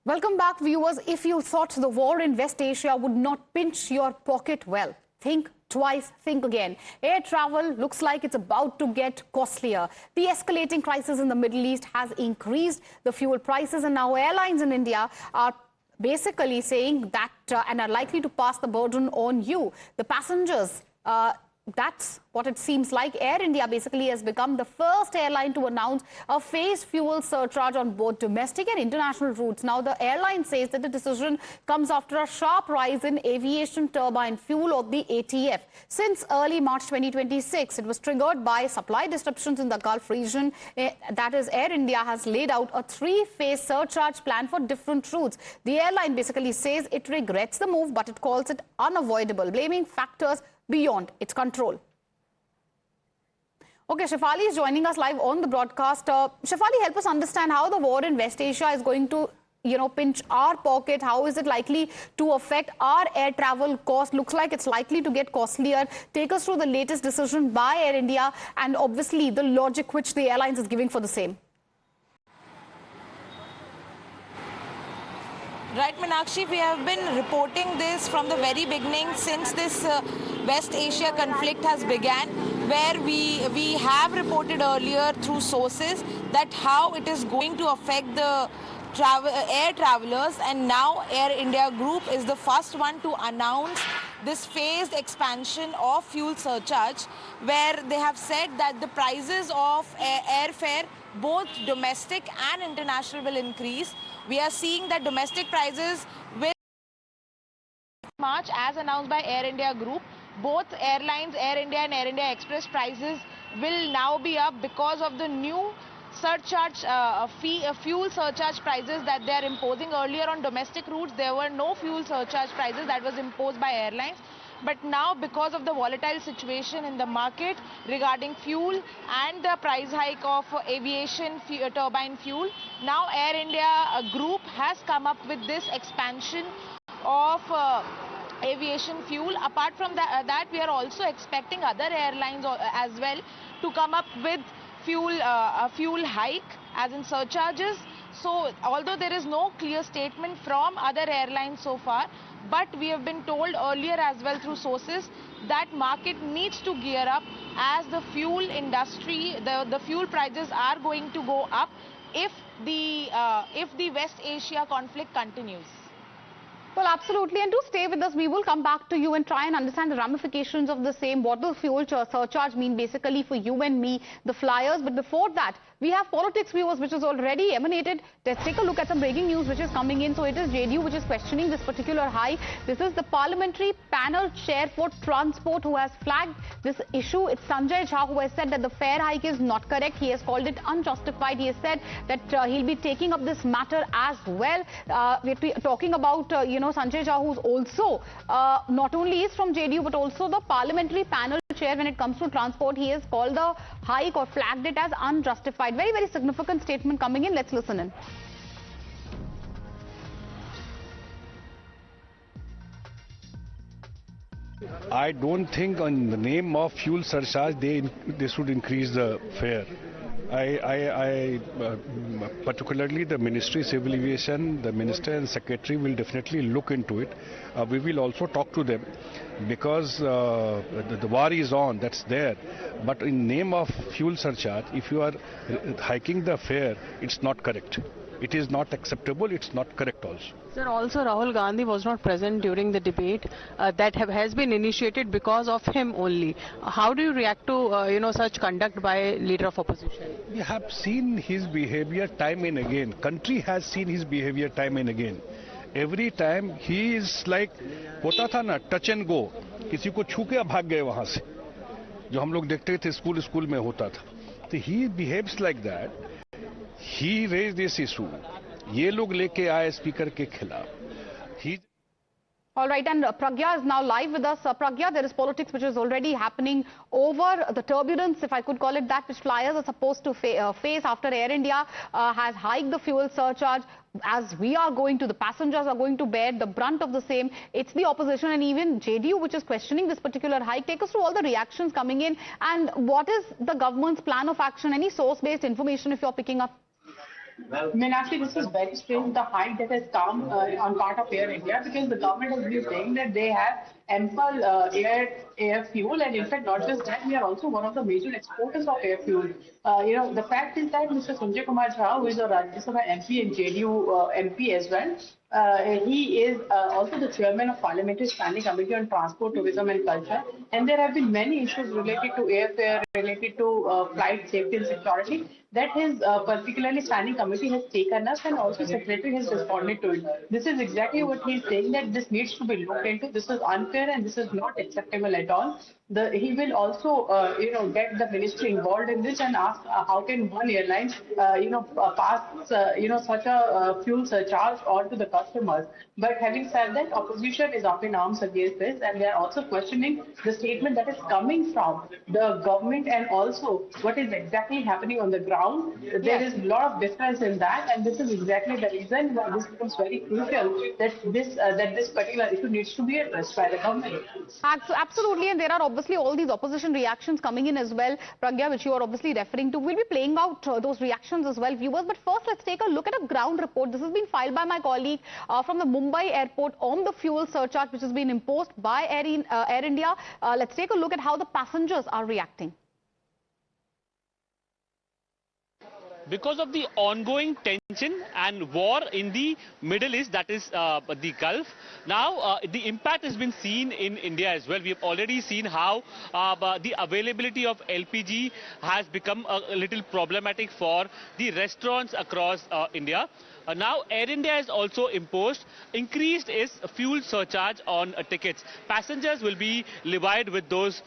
Welcome back, viewers. If you thought the war in West Asia would not pinch your pocket, well, think twice, think again. Air travel looks like it's about to get costlier. The escalating crisis in the Middle East has increased the fuel prices, and now airlines in India are basically saying that and are likely to pass the burden on you, the passengers. That's what it seems like. Air India basically has become the first airline to announce a phased fuel surcharge on both domestic and international routes. Now, the airline says that the decision comes after a sharp rise in aviation turbine fuel, or the ATF. Since early March 2026, it was triggered by supply disruptions in the Gulf region. That is, Air India has laid out a three-phase surcharge plan for different routes. The airline basically says it regrets the move, but it calls it unavoidable, blaming factors beyond its control. Okay, Shefali is joining us live on the broadcast. Shefali, help us understand how the war in West Asia is going to, pinch our pocket. How is it likely to affect our air travel cost? Looks like it's likely to get costlier. Take us through the latest decision by Air India and obviously the logic which the airlines is giving for the same. Right, Meenakshi, we have been reporting this from the very beginning since this West Asia conflict has began, where we have reported earlier through sources that how it is going to affect the air travelers, and now Air India Group is the first one to announce this phased expansion of fuel surcharge, where they have said that the prices of airfare, both domestic and international, will increase. We are seeing that domestic prices will March, as announced by Air India Group. Both airlines, Air India and Air India Express, prices will now be up because of the new surcharge fuel surcharge prices that they are imposing. Earlier on domestic routes, there were no fuel surcharge prices that was imposed by airlines. But now, because of the volatile situation in the market regarding fuel and the price hike of aviation turbine fuel, now Air India Group has come up with this expansion of aviation fuel. Apart from that, we are also expecting other airlines as well to come up with a fuel hike, as in surcharges. So, although there is no clear statement from other airlines so far, but we have been told earlier as well through sources that market needs to gear up, as the fuel industry, the fuel prices are going to go up if the West Asia conflict continues. Well, absolutely. And to stay with us, we will come back to you and try and understand the ramifications of the same. What will fuel surcharge mean basically for you and me, the flyers? But before that, we have politics, viewers, which is already emanated. Let's take a look at some breaking news which is coming in. So it is JDU which is questioning this particular hike. This is the Parliamentary Panel Chair for Transport who has flagged this issue. It's Sanjay Jha who has said that the fare hike is not correct. He has called it unjustified. He has said that he'll be taking up this matter as well. We're talking about, Sanjay Jha, who's also not only is from JDU but also the Parliamentary Panel Chair when it comes to transport. He has called the hike or flagged it as unjustified. Very, very significant statement coming in. Let's listen in. I don't think in the name of fuel surcharge they should increase the fare. I particularly the Ministry of Civil Aviation, the Minister and Secretary will definitely look into it. We will also talk to them because the war is on, that's there. But in name of fuel surcharge, if you are hiking the fare, it's not correct. It is not acceptable, it's not correct also. Sir, also Rahul Gandhi was not present during the debate that has been initiated because of him only. How do you react to such conduct by leader of opposition? We have seen his behavior time and again. Country has seen his behavior time and again. Every time he is like, होता था ना touch and go, किसी को छू के भाग गए वहां से, जो हम लोग देखते थे स्कूल में होता था. So he behaves like that. He raised this issue. ये लोग लेके आए स्पीकर के खिलाफ. All right, and Pragya is now live with us. Pragya, there is politics which is already happening over the turbulence, if I could call it that, which flyers are supposed to face after Air India has hiked the fuel surcharge. As we are going to, the passengers are going to bear the brunt of the same. It's the opposition and even JDU which is questioning this particular hike. Take us through all the reactions coming in, and what is the government's plan of action? Any source-based information if you're picking up? Meenakshi, this is very strange, the hike that has come on part of Air India, because the government has been saying that they have ample air fuel, and in fact, not just that, we are also one of the major exporters of air fuel. The fact is that Mr. Sanjay Kumar Jha, who is a Rajya Sabha MP and JDU MP as well, he is also the chairman of Parliamentary Standing Committee on Transport, Tourism and Culture, and there have been many issues related to airfare, related to flight safety and security that his particularly standing committee has taken up, and also secretary has responded to it. This is exactly what he is saying, that this needs to be looked into. This is unfair and this is not acceptable at all. He will also get the ministry involved in this and ask how can one airline pass such a fuel surcharge on to the customers. But having said that, opposition is up in arms against this, and they are also questioning the statement that is coming from the government, and also what is exactly happening on the ground. There is a lot of difference in that, and this is exactly the reason why this becomes very crucial, that this particular issue needs to be addressed by the government. Absolutely, and there are obviously all these opposition reactions coming in as well, Pragya, which you are obviously referring to. We'll be playing out those reactions as well, viewers. But first, let's take a look at a ground report. This has been filed by my colleague from the Mumbai airport on the fuel surcharge, which has been imposed by Air India. Let's take a look at how the passengers are reacting. Because of the ongoing tension and war in the Middle East, that is the Gulf, now the impact has been seen in India as well. We have already seen how the availability of LPG has become a little problematic for the restaurants across India. Now Air India has also increased its fuel surcharge on tickets. Passengers will be levied with those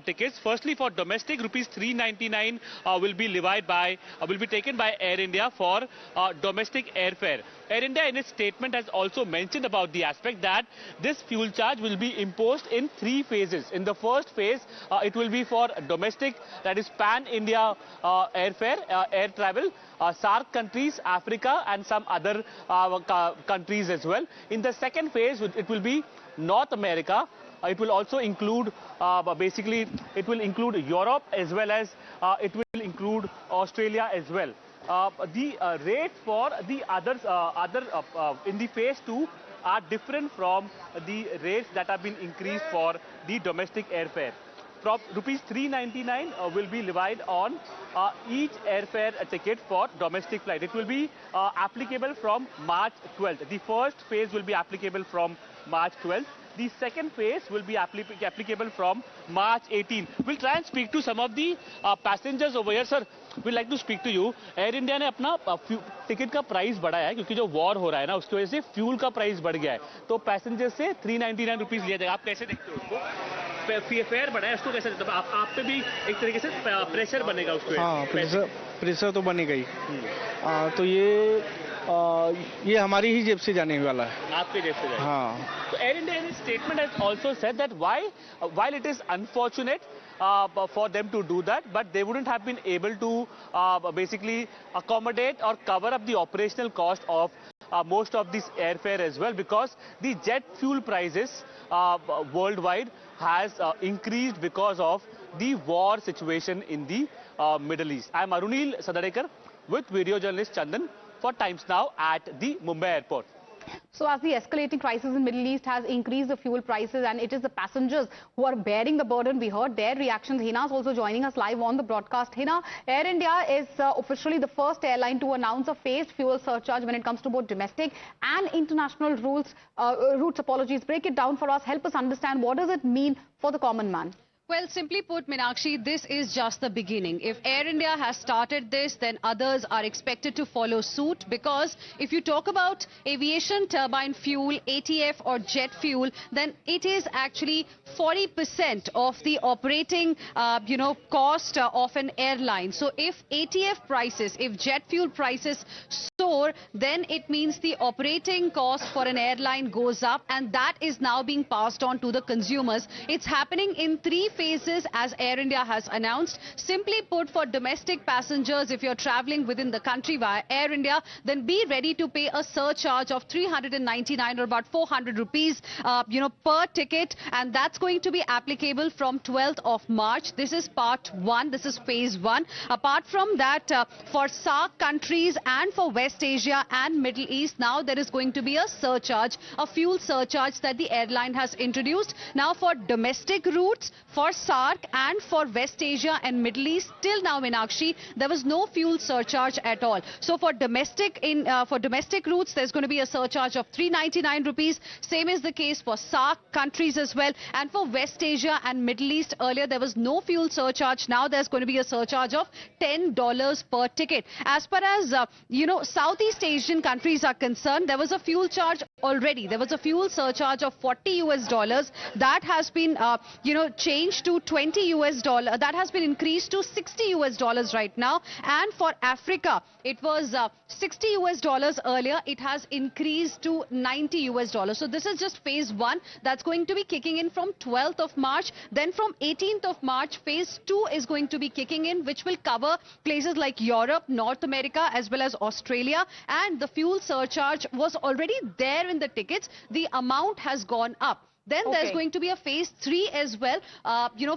tickets. Firstly, for domestic, rupees 399 will be taken by Air India for domestic airfare. Air India in its statement has also mentioned about the aspect that this fuel charge will be imposed in 3 phases. In the first phase, it will be for domestic, that is pan-India airfare, air travel, SAARC countries, Africa and some other countries as well. In the second phase, it will be North America. It will also include, it will include Europe, as well as it will include Australia as well. The rates for the others, in the phase 2 are different from the rates that have been increased for the domestic airfare. Rupees 399 will be levied on each airfare ticket for domestic flight. It will be applicable from March 12th. The first phase will be applicable from March 12th. The second phase will be applicable from March 18. We'll try and speak to some of the passengers over here. Sir, we'd like to speak to you. Air India ने अपना ticket का price बढ़ाया है, क्योंकि जो war हो रहा है ना, उसकी वजह से फ्यूल का प्राइस बढ़ गया है. तो पैसेंजर से 399 रुपीस लिया जाएगा. आप कैसे देखते हो उसको? फेयर बढ़ा है, उसको कैसे देखते हो? आप पे भी एक तरीके से प्रेशर बनेगा उसको. हाँ, प्रेशर तो बनेगा ही. तो ये हमारी ही जेब से जाने वाला है. आपके जेब से जाएगा. हाँ. So Air India in its statement has also said that while it is unfortunate for them to do that, but they wouldn't have been able to basically accommodate or cover up the operational cost of most of this airfare as well, because the jet fuel prices worldwide has increased because of the war situation in the Middle East. I am Arunil Sadadekar with video journalist Chandan for Times Now at the Mumbai airport. So as the escalating crisis in the Middle East has increased the fuel prices, and it is the passengers who are bearing the burden, we heard their reactions. Hina is also joining us live on the broadcast. Hina, Air India is officially the first airline to announce a phased fuel surcharge when it comes to both domestic and international routes. Break it down for us. Help us understand, what does it mean for the common man? Well, simply put, Meenakshi, this is just the beginning. If Air India has started this, then others are expected to follow suit, because if you talk about aviation turbine fuel, ATF or jet fuel, then it is actually 40% of the operating, cost of an airline. So if ATF prices, if jet fuel prices soar, then it means the operating cost for an airline goes up, and that is now being passed on to the consumers. It's happening in 3 phases as Air India has announced. Simply put, for domestic passengers, if you're traveling within the country via Air India, then be ready to pay a surcharge of 399 or about 400 rupees, per ticket, and that's going to be applicable from 12th of March. This is part 1. This is phase 1. Apart from that, for SAARC countries and for West Asia and Middle East, now there is going to be a surcharge, a fuel surcharge that the airline has introduced. Now for domestic routes, for SAARC and for West Asia and Middle East, till now, Meenakshi, there was no fuel surcharge at all. So for domestic routes, there's going to be a surcharge of 399 rupees. Same is the case for SAARC countries as well. And for West Asia and Middle East, earlier there was no fuel surcharge. Now there's going to be a surcharge of $10 per ticket. As far as Southeast Asian countries are concerned, there was a fuel charge already. There was a fuel surcharge of $40 that has been changed to $20. That has been increased to $60 right now. And for Africa, it was $60 earlier. It has increased to $90. So this is just phase 1 that's going to be kicking in from 12th of March. Then from 18th of March, phase 2 is going to be kicking in, which will cover places like Europe, North America, as well as Australia. And the fuel surcharge was already there in the tickets. The amount has gone up. Then there's going to be a phase 3 as well,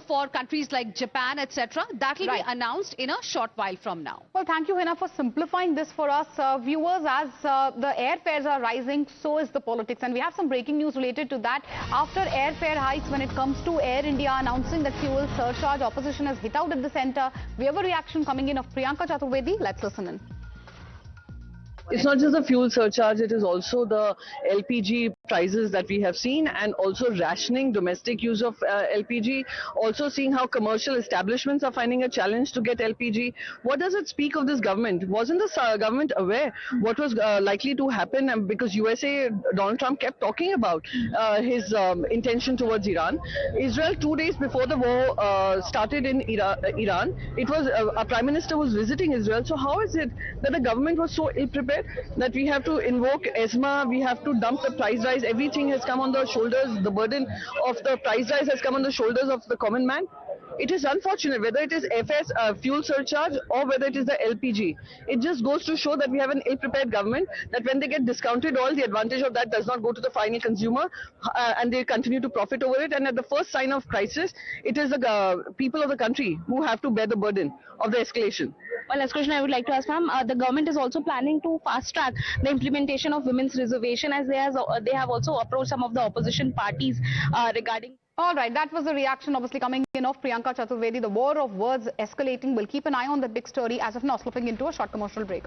for countries like Japan, etc. That will be announced in a short while from now. Well, thank you, Hina, for simplifying this for us. Viewers, as the airfares are rising, so is the politics. And we have some breaking news related to that. After airfare hikes, when it comes to Air India announcing that fuel surcharge, opposition has hit out at the centre. We have a reaction coming in of Priyanka Chaturvedi. Let's listen in. It's not just the fuel surcharge, it is also the LPG prices that we have seen, and also rationing domestic use of LPG, also seeing how commercial establishments are finding a challenge to get LPG. What does it speak of this government? Wasn't the government aware what was likely to happen? Because USA, Donald Trump kept talking about his intention towards Iran. Israel, 2 days before the war started in Iran, it was our Prime Minister was visiting Israel. So how is it that the government was so ill-prepared that we have to invoke ESMA, we have to dump the price rise, everything has come on the shoulders, the burden of the price rise has come on the shoulders of the common man? It is unfortunate, whether it is Airfares, fuel surcharge, or whether it is the LPG. It just goes to show that we have an ill-prepared government, that when they get discounted oil, the advantage of that does not go to the final consumer, and they continue to profit over it. And at the first sign of crisis, it is the people of the country who have to bear the burden of the escalation. One last question I would like to ask, ma'am. The government is also planning to fast-track the implementation of women's reservation, as they have also approached some of the opposition parties regarding... All right, that was the reaction obviously coming in of Priyanka Chaturvedi. The war of words escalating. We'll keep an eye on the big story as of now, slipping into a short commercial break.